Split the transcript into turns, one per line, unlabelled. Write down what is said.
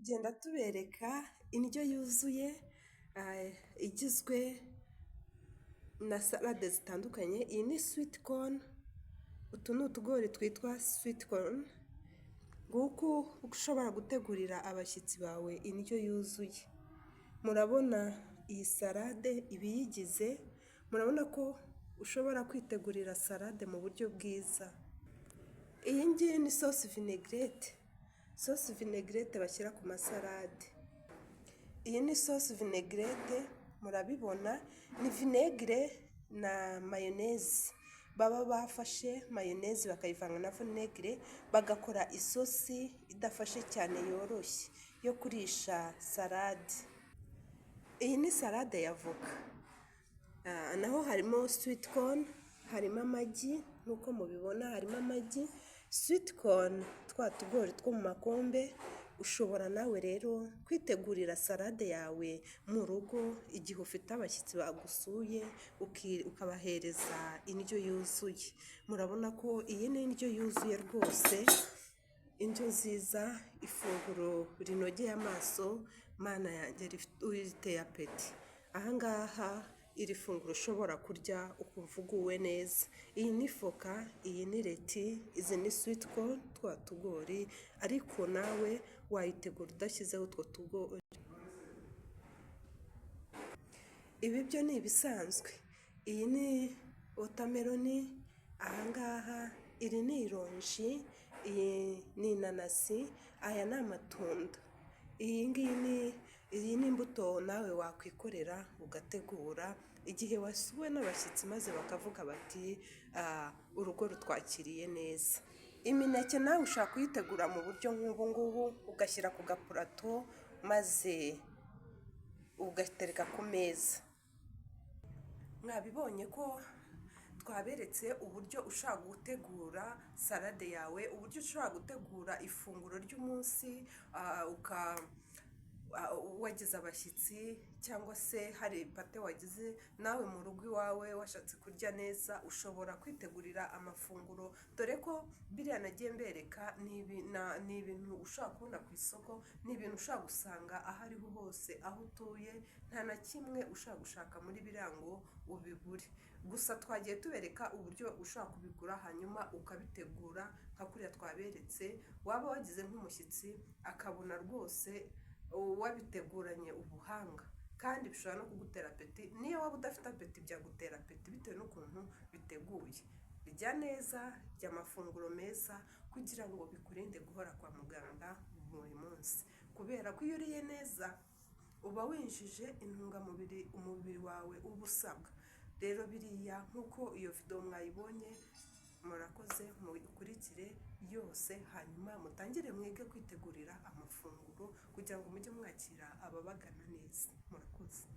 tugenda tubereka indyo yuzuye igizwe na salade zitandukanye. Iyi ni switi koni, utu ni utugori twitwa switi koni. Nguku ushobora gutegurira abashyitsi bawe indyo yuzuye. Murabona iyi salade ibiyigize, murabona ko ushobora kwitegurira salade mu buryo bwiza. Iyi ngiyi ni sosi vinaigrette bashyira ku masalade. Iyi ni sosi vinaigrette, murabibona ni vinegere na mayoneze. Baba bafashe mayoneze bakayivanga na vinegere bagakora isosi idafashe cyane yoroshye yo kurisha salade. Iyi ni salade ya voka. Naho harimo sweet corn, harimo amagi, nk'uko mubibona harimo amagi. Sweet corn, twa tugori two mu makombe. Ushobora nawe rero kwitegurira salade yawe mu rugo igihe ufite abashyitsi bagusuye, ukabahereza indyo yuzuye. Murabona ko iyi ni indyo yuzuye rwose, indyo nziza, ifunguro rinogeye amaso. Mana yanjye riteye apeti. Ahangaha iri funguro ushobora kurya ukumva uguwe neza. Iyi ni foka, iyi ni leti, izi ni sweet corn, twa tugori, ariko nawe wayitegura udashyizeho utwo tugori. Ibi byo ni ibisanzwe. Iyi ni watermelon, ahangaha iri ni ironji, iyi ni inanasi, aya ni amatunda. Iyi ni imbuto nawe wakwikorera ugategura igihe wasuwe n'abashyitsi maze bakavuga bati urugo rutwakiriye neza. Imineke nawe ushaka kuyitegura mu buryo nk'ubu ngubu, ugashyira ku gapurato maze ugatereka ku meza. Mwabibonye ko twaberetse uburyo ushaka gutegura salade yawe, uburyo ushobora gutegura ifunguro ry'umunsi, wagize abashyitsi cyangwa se hari pate wagize nawe mu rugo iwawe washatse kurya neza, ushobora kwitegurira amafunguro. Dore ko biriya nagiye mbereka ni ibintu ushobora kubona ku isoko, ni ibintu ushobora gusanga aho ariho hose aho utuye, nta na kimwe ushobora gushaka muri biriya ngo ubibure. Gusa twagiye tubereka uburyo ushobora kubigura hanyuma ukabitegura nka kuriya twaberetse. Waba wagize nk'umushyitsi akabona rwose wabiteguranye ubuhanga, kandi bishobora no kugutera apeti. Niyo waba udafite apeti byagutera apeti bitewe n'ukuntu biteguye. Rya neza, rya amafunguro meza kugira ngo bikurinde guhora kwa muganga buri munsi, kubera ko iyo uriye neza uba winjije intungamubiri umubiri wawe uba usabwa. Rero biriya nk'uko iyo video mwayibonye, murakoze muyikurikire yose, hanyuma mutangire mwige kwitegurira amafunguro kugira ngo mujye mwakira ababagana neza. Murakoze.